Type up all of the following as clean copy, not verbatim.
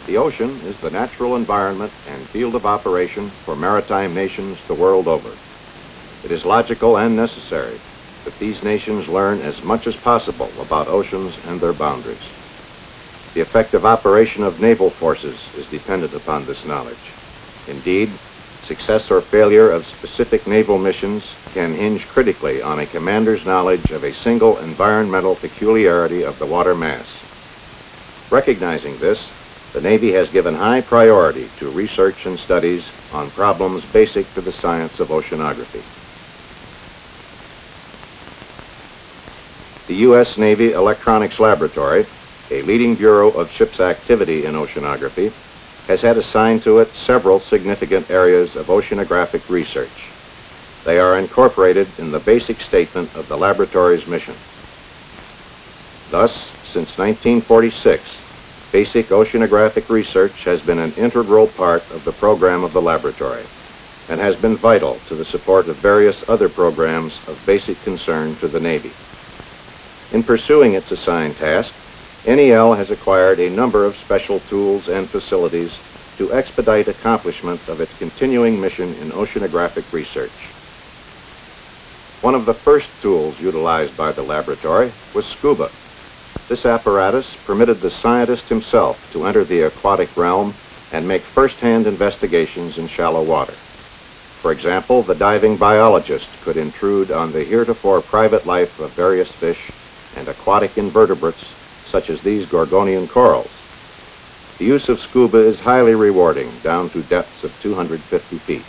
The ocean is the natural environment and field of operation for maritime nations the world over. It is logical and necessary that these nations learn as much as possible about oceans and their boundaries. The effective operation of naval forces is dependent upon this knowledge. Indeed, success or failure of specific naval missions can hinge critically on a commander's knowledge of a single environmental peculiarity of the water mass. Recognizing this, the Navy has given high priority to research and studies on problems basic to the science of oceanography. The U.S. Navy Electronics Laboratory, a leading bureau of ship's activity in oceanography, has had assigned to it several significant areas of oceanographic research. They are incorporated in the basic statement of the laboratory's mission. Thus, since 1946, basic oceanographic research has been an integral part of the program of the laboratory and has been vital to the support of various other programs of basic concern to the Navy. In pursuing its assigned task, NEL has acquired a number of special tools and facilities to expedite accomplishment of its continuing mission in oceanographic research. One of the first tools utilized by the laboratory was Scuba. This apparatus permitted the scientist himself to enter the aquatic realm and make first-hand investigations in shallow water. For example, the diving biologist could intrude on the heretofore private life of various fish and aquatic invertebrates such as these Gorgonian corals. The use of scuba is highly rewarding, down to depths of 250 feet.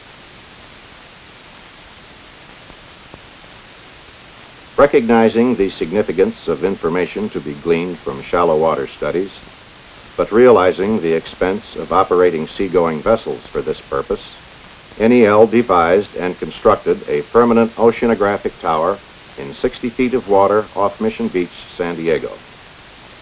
Recognizing the significance of information to be gleaned from shallow water studies, but realizing the expense of operating seagoing vessels for this purpose, NEL devised and constructed a permanent oceanographic tower in 60 feet of water off Mission Beach, San Diego.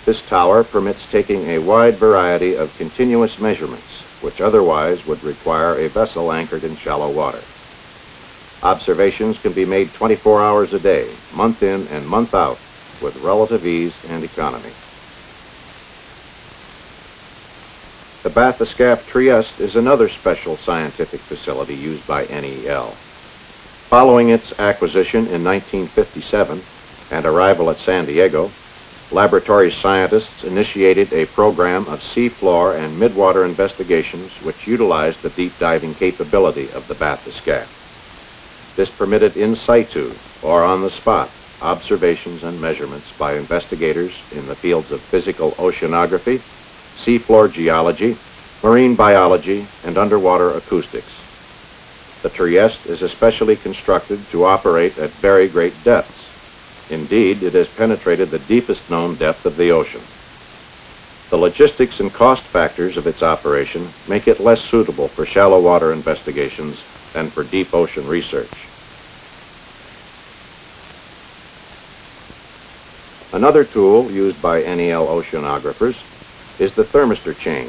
This tower permits taking a wide variety of continuous measurements, which otherwise would require a vessel anchored in shallow water. Observations can be made 24 hours a day, month in and month out, with relative ease and economy. The Bathyscaphe Trieste is another special scientific facility used by NEL. Following its acquisition in 1957 and arrival at San Diego, laboratory scientists initiated a program of seafloor and midwater investigations which utilized the deep diving capability of the Bathyscaphe. This permitted in situ, or on the spot, observations and measurements by investigators in the fields of physical oceanography, seafloor geology, marine biology, and underwater acoustics. The Trieste is especially constructed to operate at very great depths. Indeed, it has penetrated the deepest known depth of the ocean. The logistics and cost factors of its operation make it less suitable for shallow water investigations than for deep ocean research. Another tool used by NEL oceanographers is the Thermistor chain,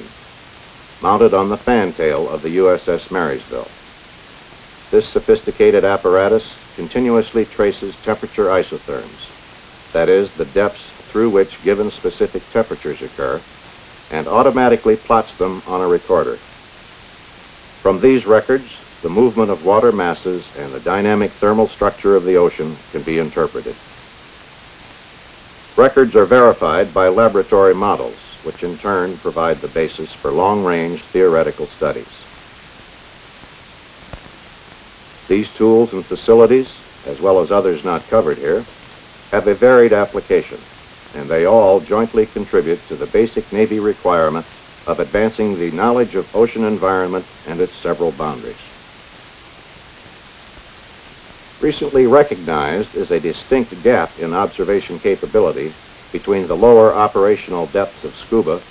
mounted on the fantail of the USS Marysville. This sophisticated apparatus continuously traces temperature isotherms, that is, the depths through which given specific temperatures occur, and automatically plots them on a recorder. From these records, the movement of water masses and the dynamic thermal structure of the ocean can be interpreted. Records are verified by laboratory models, which in turn provide the basis for long-range theoretical studies. These tools and facilities, as well as others not covered here, have a varied application, and they all jointly contribute to the basic Navy requirement of advancing the knowledge of ocean environment and its several boundaries. Recently recognized is a distinct gap in observation capability between the lower operational depths of Scuba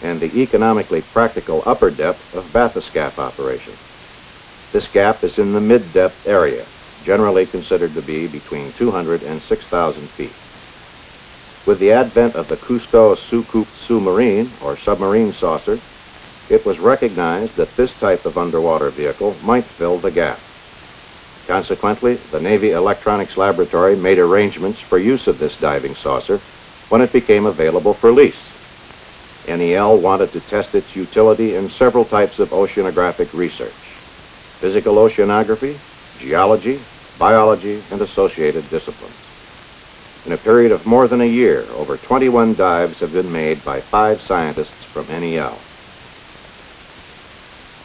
and the economically practical upper depth of Bathyscaphe operation. This gap is in the mid-depth area, generally considered to be between 200 and 6,000 feet. With the advent of the Cousteau Soucoupe Sous-Marine, or submarine saucer, it was recognized that this type of underwater vehicle might fill the gap. Consequently, the Navy Electronics Laboratory made arrangements for use of this diving saucer when it became available for lease. NEL wanted to test its utility in several types of oceanographic research: physical oceanography, geology, biology, and associated disciplines. In a period of more than a year, over 21 dives have been made by 5 scientists from NEL.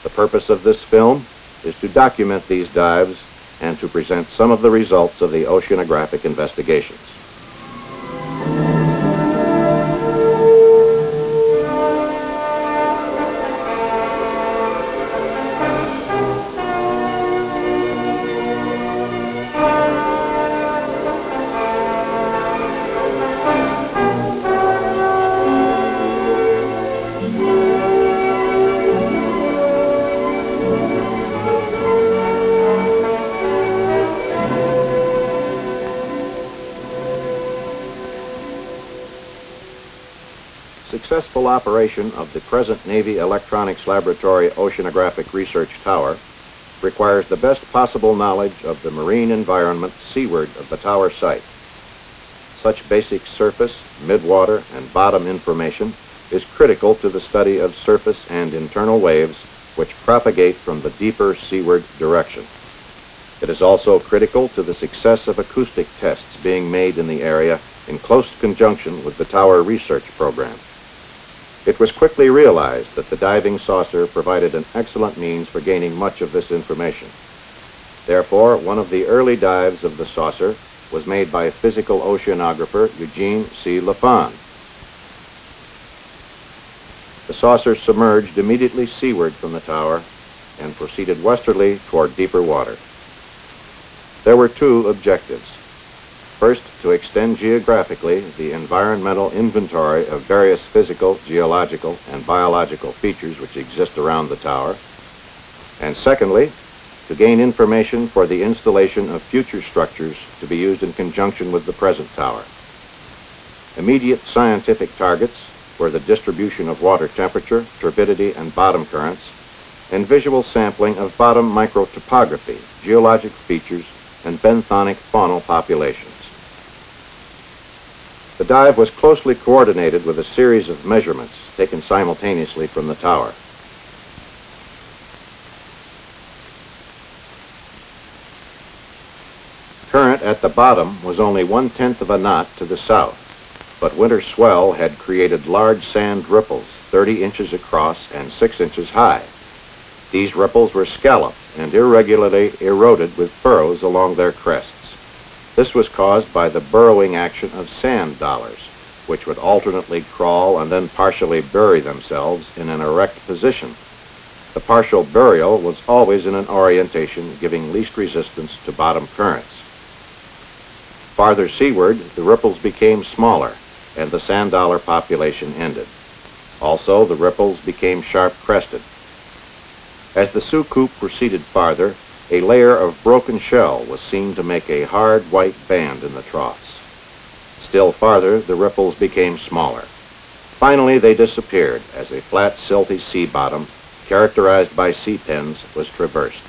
The purpose of this film is to document these dives and to present some of the results of the oceanographic investigations. Successful operation of the present Navy Electronics Laboratory Oceanographic Research Tower requires the best possible knowledge of the marine environment seaward of the tower site. Such basic surface, midwater, and bottom information is critical to the study of surface and internal waves which propagate from the deeper seaward direction. It is also critical to the success of acoustic tests being made in the area in close conjunction with the tower research program. It was quickly realized that the diving saucer provided an excellent means for gaining much of this information. Therefore, one of the early dives of the saucer was made by physical oceanographer Eugene C. Lafond. The saucer submerged immediately seaward from the tower and proceeded westerly toward deeper water. There were 2 objectives. First, to extend geographically the environmental inventory of various physical, geological, and biological features which exist around the tower. And secondly, to gain information for the installation of future structures to be used in conjunction with the present tower. Immediate scientific targets were the distribution of water temperature, turbidity, and bottom currents, and visual sampling of bottom microtopography, geologic features, and benthonic faunal populations. The dive was closely coordinated with a series of measurements taken simultaneously from the tower. Current at the bottom was only 1/10 of a knot to the south, but winter swell had created large sand ripples 30 inches across and 6 inches high. These ripples were scalloped and irregularly eroded with furrows along their crests. This was caused by the burrowing action of sand dollars, which would alternately crawl and then partially bury themselves in an erect position. The partial burial was always in an orientation giving least resistance to bottom currents. Farther seaward, the ripples became smaller, and the sand dollar population ended. Also, the ripples became sharp-crested. As the Soucoupe proceeded farther, a layer of broken shell was seen to make a hard white band in the troughs. Still farther, the ripples became smaller. Finally, they disappeared as a flat, silty sea bottom, characterized by sea pens, was traversed.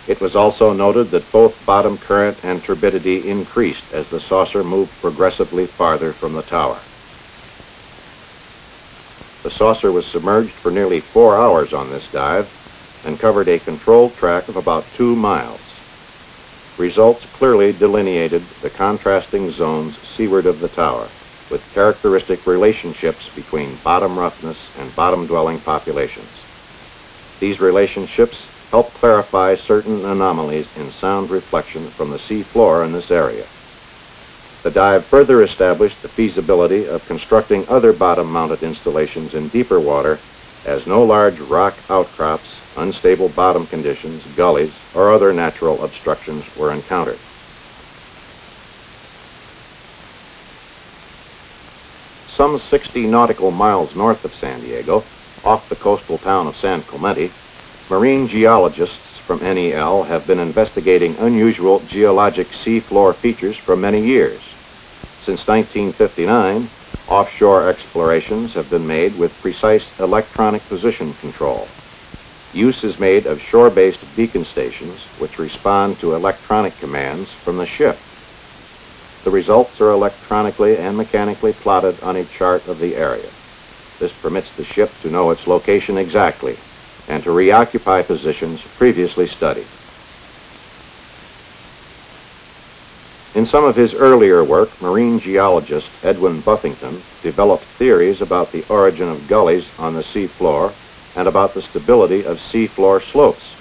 It was also noted that both bottom current and turbidity increased as the saucer moved progressively farther from the tower. The saucer was submerged for nearly 4 hours on this dive and covered a controlled track of about 2 miles. Results clearly delineated the contrasting zones seaward of the tower, with characteristic relationships between bottom roughness and bottom-dwelling populations. These relationships help clarify certain anomalies in sound reflection from the sea floor in this area. The dive further established the feasibility of constructing other bottom-mounted installations in deeper water, as no large rock outcrops, unstable bottom conditions, gullies, or other natural obstructions were encountered. Some 60 nautical miles north of San Diego, off the coastal town of San Clemente, marine geologists from NEL have been investigating unusual geologic seafloor features for many years. Since 1959, offshore explorations have been made with precise electronic position control. Use is made of shore-based beacon stations which respond to electronic commands from the ship. The results are electronically and mechanically plotted on a chart of the area. This permits the ship to know its location exactly and to reoccupy positions previously studied. In some of his earlier work, marine geologist Edwin Buffington developed theories about the origin of gullies on the sea floor and about the stability of sea floor slopes.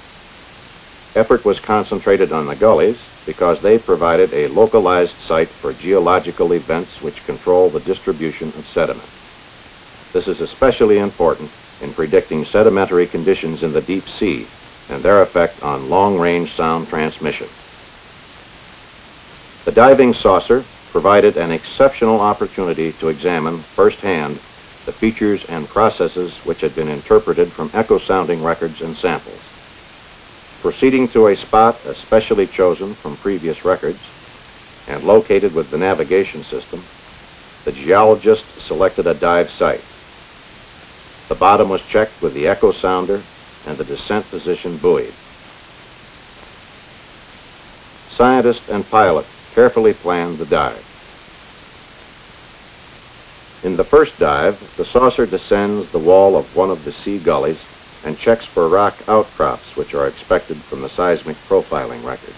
Effort was concentrated on the gullies because they provided a localized site for geological events which control the distribution of sediment. This is especially important in predicting sedimentary conditions in the deep sea and their effect on long-range sound transmission. The diving saucer provided an exceptional opportunity to examine firsthand the features and processes which had been interpreted from echo-sounding records and samples. Proceeding to a spot especially chosen from previous records and located with the navigation system, the geologist selected a dive site. The bottom was checked with the echo sounder and the descent position buoyed. Scientist and pilot carefully planned the dive. In the first dive, the saucer descends the wall of one of the sea gullies and checks for rock outcrops which are expected from the seismic profiling records.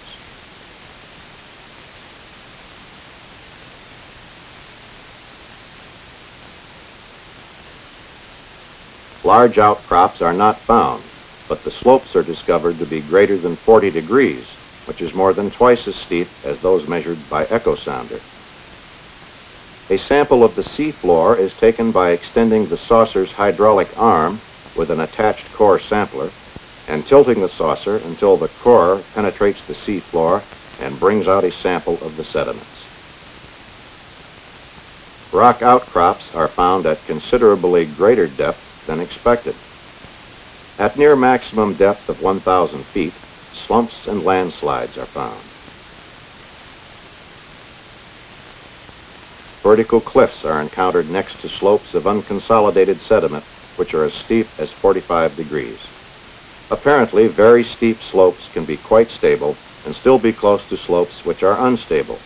Large outcrops are not found, but the slopes are discovered to be greater than 40 degrees, which is more than twice as steep as those measured by echo sounder. A sample of the sea floor is taken by extending the saucer's hydraulic arm with an attached core sampler and tilting the saucer until the core penetrates the sea floor and brings out a sample of the sediments. Rock outcrops are found at considerably greater depth than expected. At near maximum depth of 1,000 feet, slumps and landslides are found. Vertical cliffs are encountered next to slopes of unconsolidated sediment which are as steep as 45 degrees. Apparently, very steep slopes can be quite stable and still be close to slopes which are unstable.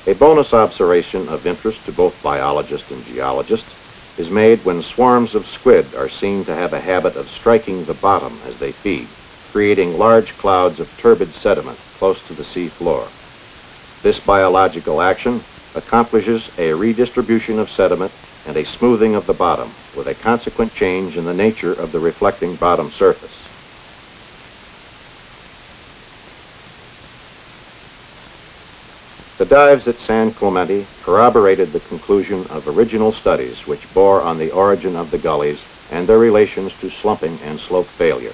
A bonus observation of interest to both biologists and geologists is made when swarms of squid are seen to have a habit of striking the bottom as they feed, creating large clouds of turbid sediment close to the sea floor. This biological action accomplishes a redistribution of sediment and a smoothing of the bottom, with a consequent change in the nature of the reflecting bottom surface. The dives at San Clemente corroborated the conclusion of original studies which bore on the origin of the gullies and their relations to slumping and slope failure.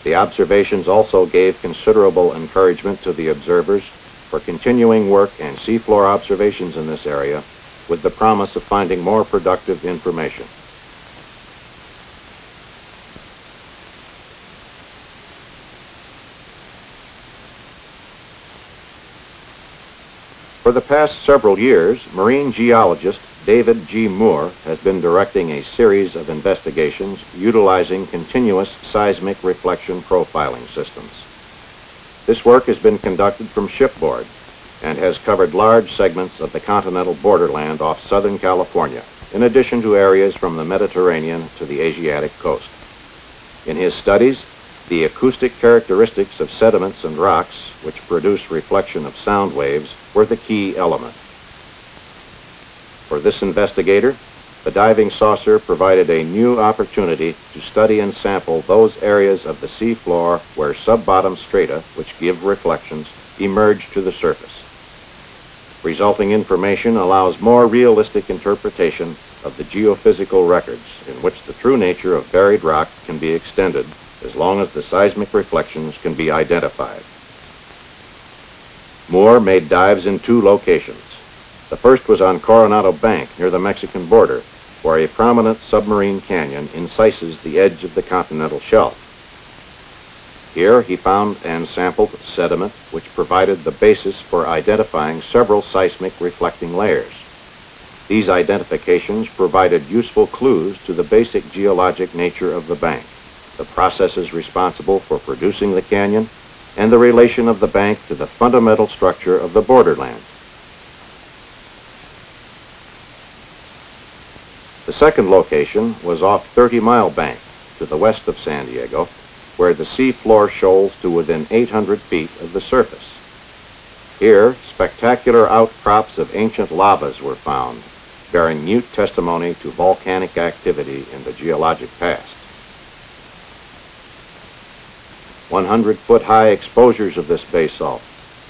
The observations also gave considerable encouragement to the observers for continuing work and seafloor observations in this area with the promise of finding more productive information. For the past several years, marine geologist David G. Moore has been directing a series of investigations utilizing continuous seismic reflection profiling systems. This work has been conducted from shipboard and has covered large segments of the continental borderland off Southern California, in addition to areas from the Mediterranean to the Asiatic coast. In his studies, the acoustic characteristics of sediments and rocks, which produce reflection of sound waves, were the key element. For this investigator, the diving saucer provided a new opportunity to study and sample those areas of the sea floor where sub-bottom strata, which give reflections, emerge to the surface. Resulting information allows more realistic interpretation of the geophysical records in which the true nature of buried rock can be extended as long as the seismic reflections can be identified. Moore made dives in two locations. The first was on Coronado Bank near the Mexican border, where a prominent submarine canyon incises the edge of the continental shelf. Here he found and sampled sediment which provided the basis for identifying several seismic reflecting layers. These identifications provided useful clues to the basic geologic nature of the bank, the processes responsible for producing the canyon, and the relation of the bank to the fundamental structure of the borderland. The second location was off 30 Mile Bank to the west of San Diego, where the sea floor shoals to within 800 feet of the surface. Here, spectacular outcrops of ancient lavas were found, bearing mute testimony to volcanic activity in the geologic past. 100-foot-high exposures of this basalt,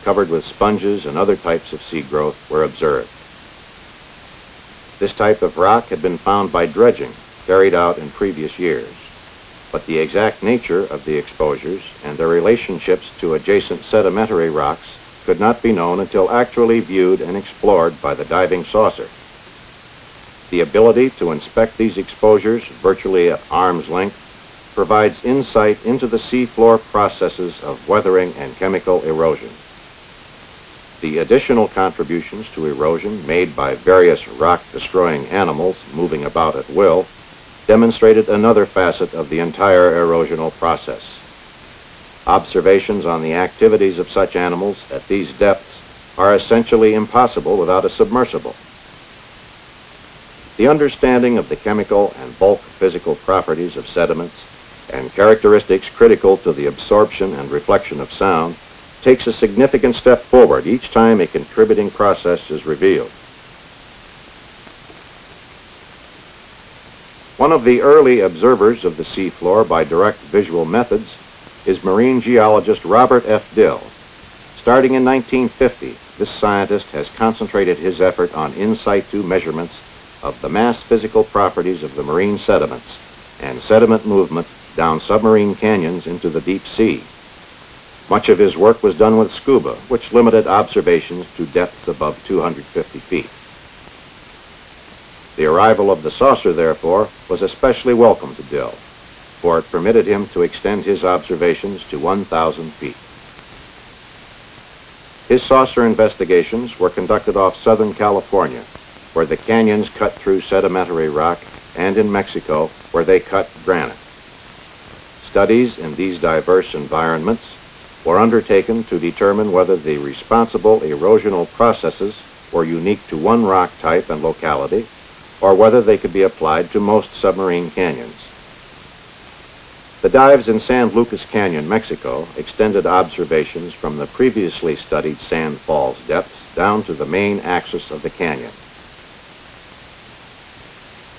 covered with sponges and other types of sea growth, were observed. This type of rock had been found by dredging, carried out in previous years, but the exact nature of the exposures and their relationships to adjacent sedimentary rocks could not be known until actually viewed and explored by the diving saucer. The ability to inspect these exposures virtually at arm's length provides insight into the seafloor processes of weathering and chemical erosion. The additional contributions to erosion made by various rock-destroying animals moving about at will demonstrated another facet of the entire erosional process. Observations on the activities of such animals at these depths are essentially impossible without a submersible. The understanding of the chemical and bulk physical properties of sediments and characteristics critical to the absorption and reflection of sound takes a significant step forward each time a contributing process is revealed. One of the early observers of the seafloor by direct visual methods is marine geologist Robert F. Dill. Starting in 1950, this scientist has concentrated his effort on in situ measurements of the mass physical properties of the marine sediments and sediment movement down submarine canyons into the deep sea. Much of his work was done with Scuba, which limited observations to depths above 250 feet. The arrival of the saucer, therefore, was especially welcome to Dill, for it permitted him to extend his observations to 1,000 feet. His saucer investigations were conducted off Southern California, where the canyons cut through sedimentary rock, and in Mexico, where they cut granite. Studies in these diverse environments were undertaken to determine whether the responsible erosional processes were unique to one rock type and locality, or whether they could be applied to most submarine canyons. The dives in San Lucas Canyon, Mexico, extended observations from the previously studied Sand Falls depths down to the main axis of the canyon.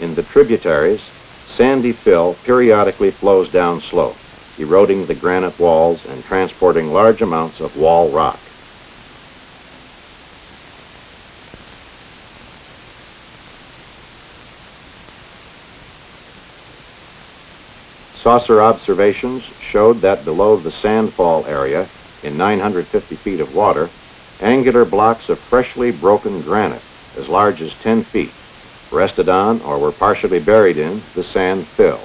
In the tributaries, sandy fill periodically flows downslope, eroding the granite walls and transporting large amounts of wall rock. Saucer observations showed that below the sandfall area, in 950 feet of water, angular blocks of freshly broken granite, as large as 10 feet, rested on or were partially buried in the sand fill.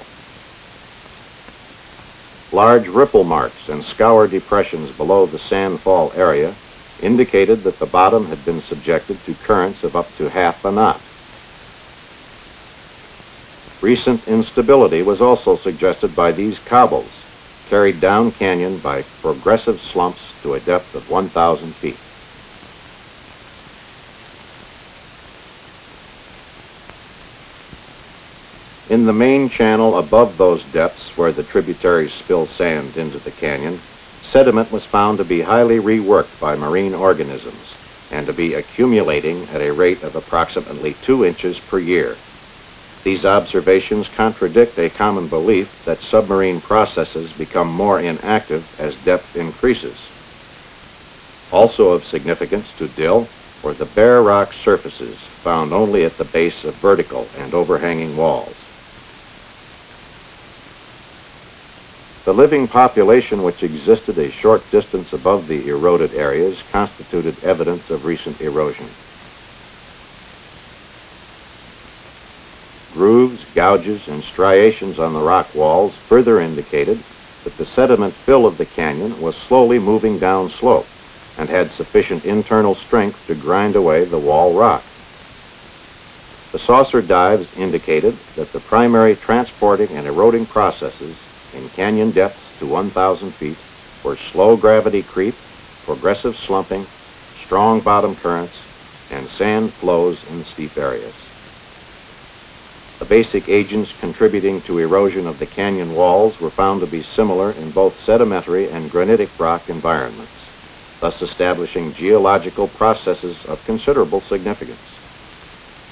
Large ripple marks and scour depressions below the sandfall area indicated that the bottom had been subjected to currents of up to half a knot. Recent instability was also suggested by these cobbles, carried down canyon by progressive slumps to a depth of 1,000 feet. In the main channel above those depths where the tributaries spill sand into the canyon, sediment was found to be highly reworked by marine organisms and to be accumulating at a rate of approximately 2 inches per year. These observations contradict a common belief that submarine processes become more inactive as depth increases. Also of significance to Dill were the bare rock surfaces found only at the base of vertical and overhanging walls. The living population which existed a short distance above the eroded areas constituted evidence of recent erosion. Grooves, gouges, and striations on the rock walls further indicated that the sediment fill of the canyon was slowly moving down slope and had sufficient internal strength to grind away the wall rock. The saucer dives indicated that the primary transporting and eroding processes in canyon depths to 1,000 feet were slow gravity creep, progressive slumping, strong bottom currents, and sand flows in steep areas. The basic agents contributing to erosion of the canyon walls were found to be similar in both sedimentary and granitic rock environments, thus establishing geological processes of considerable significance.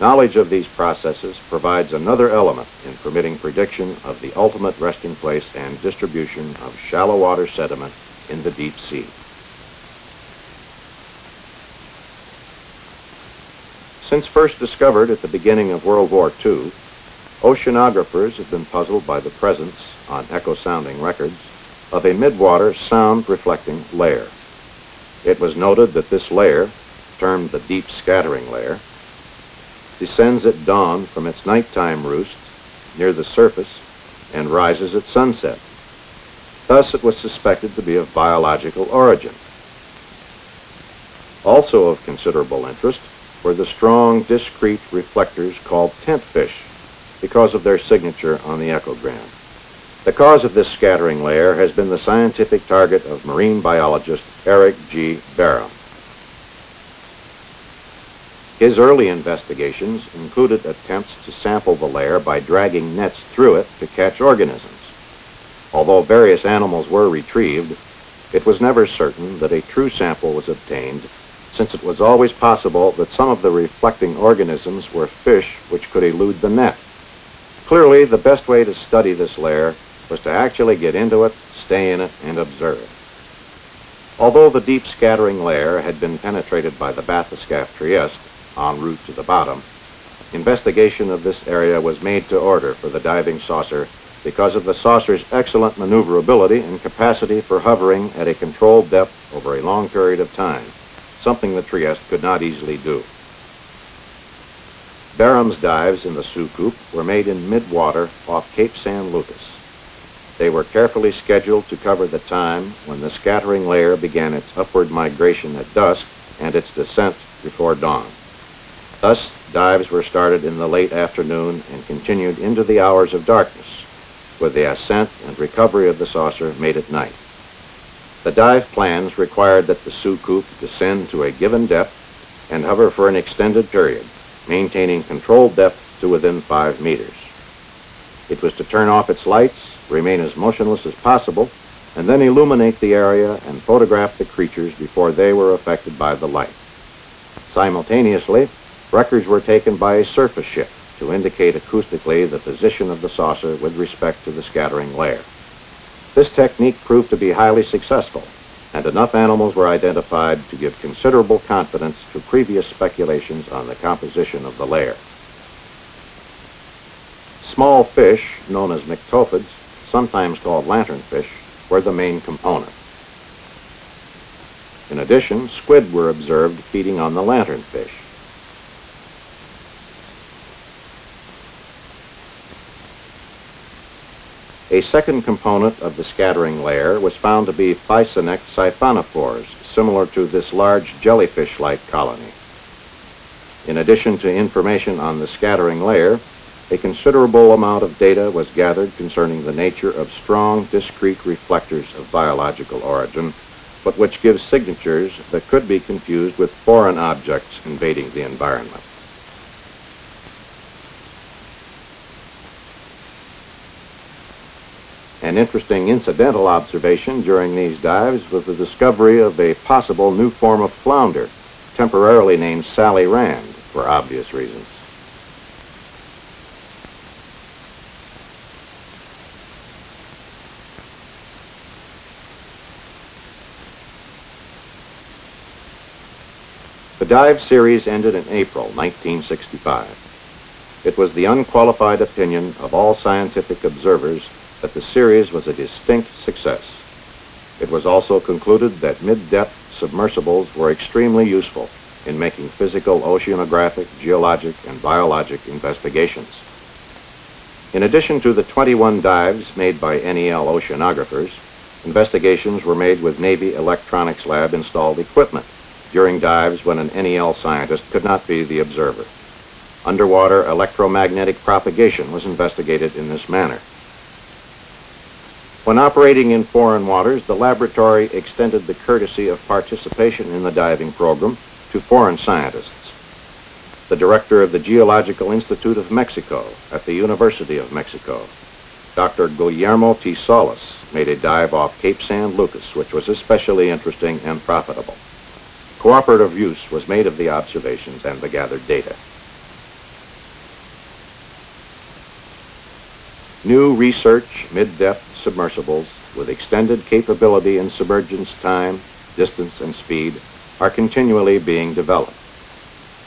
Knowledge of these processes provides another element in permitting prediction of the ultimate resting place and distribution of shallow water sediment in the deep sea. Since first discovered at the beginning of World War II, oceanographers have been puzzled by the presence, on echo-sounding records, of a midwater sound-reflecting layer. It was noted that this layer, termed the deep scattering layer, descends at dawn from its nighttime roost near the surface and rises at sunset. Thus, it was suspected to be of biological origin. Also of considerable interest were the strong, discrete reflectors called tent fish because of their signature on the echogram. The cause of this scattering layer has been the scientific target of marine biologist Eric G. Barham. His early investigations included attempts to sample the layer by dragging nets through it to catch organisms. Although various animals were retrieved, it was never certain that a true sample was obtained, since it was always possible that some of the reflecting organisms were fish which could elude the net. Clearly, the best way to study this layer was to actually get into it, stay in it, and observe. Although the deep scattering layer had been penetrated by the Bathyscaphe Trieste en route to the bottom, investigation of this area was made to order for the diving saucer because of the saucer's excellent maneuverability and capacity for hovering at a controlled depth over a long period of time, something the Trieste could not easily do. Barham's dives in the Soucoupe were made in mid-water off Cape San Lucas. They were carefully scheduled to cover the time when the scattering layer began its upward migration at dusk and its descent before dawn. Thus, dives were started in the late afternoon and continued into the hours of darkness, with the ascent and recovery of the saucer made at night. The dive plans required that the Soucoupe descend to a given depth and hover for an extended period, maintaining controlled depth to within 5 meters. It was to turn off its lights, remain as motionless as possible, and then illuminate the area and photograph the creatures before they were affected by the light. Simultaneously, records were taken by a surface ship to indicate acoustically the position of the saucer with respect to the scattering layer. This technique proved to be highly successful, and enough animals were identified to give considerable confidence to previous speculations on the composition of the layer. Small fish, known as myctophids, sometimes called lanternfish, were the main component. In addition, squid were observed feeding on the lanternfish. A second component of the scattering layer was found to be Physonect siphonophores, similar to this large jellyfish-like colony. In addition to information on the scattering layer, a considerable amount of data was gathered concerning the nature of strong, discrete reflectors of biological origin, but which give signatures that could be confused with foreign objects invading the environment. An interesting incidental observation during these dives was the discovery of a possible new form of flounder, temporarily named Sally Rand, for obvious reasons. The dive series ended in April 1965. It was the unqualified opinion of all scientific observers that the series was a distinct success. It was also concluded that mid-depth submersibles were extremely useful in making physical, oceanographic, geologic, and biologic investigations. In addition to the 21 dives made by NEL oceanographers, investigations were made with Navy Electronics Lab installed equipment during dives when an NEL scientist could not be the observer. Underwater electromagnetic propagation was investigated in this manner. When operating in foreign waters, the laboratory extended the courtesy of participation in the diving program to foreign scientists. the director of the Geological Institute of Mexico at the University of Mexico, Dr. Guillermo T. Solis, made a dive off Cape San Lucas, which was especially interesting and profitable. Cooperative use was made of the observations and the gathered data. New research mid-depth submersibles with extended capability in submergence time, distance, and speed are continually being developed.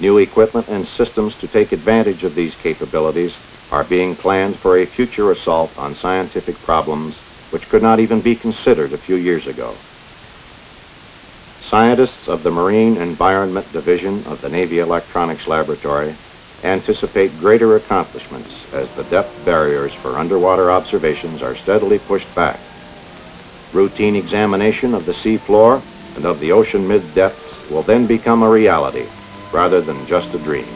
New equipment and systems to take advantage of these capabilities are being planned for a future assault on scientific problems which could not even be considered a few years ago. Scientists of the Marine Environment Division of the Naval Electronics Laboratory anticipate greater accomplishments as the depth barriers for underwater observations are steadily pushed back. Routine examination of the sea floor and of the ocean mid-depths will then become a reality rather than just a dream.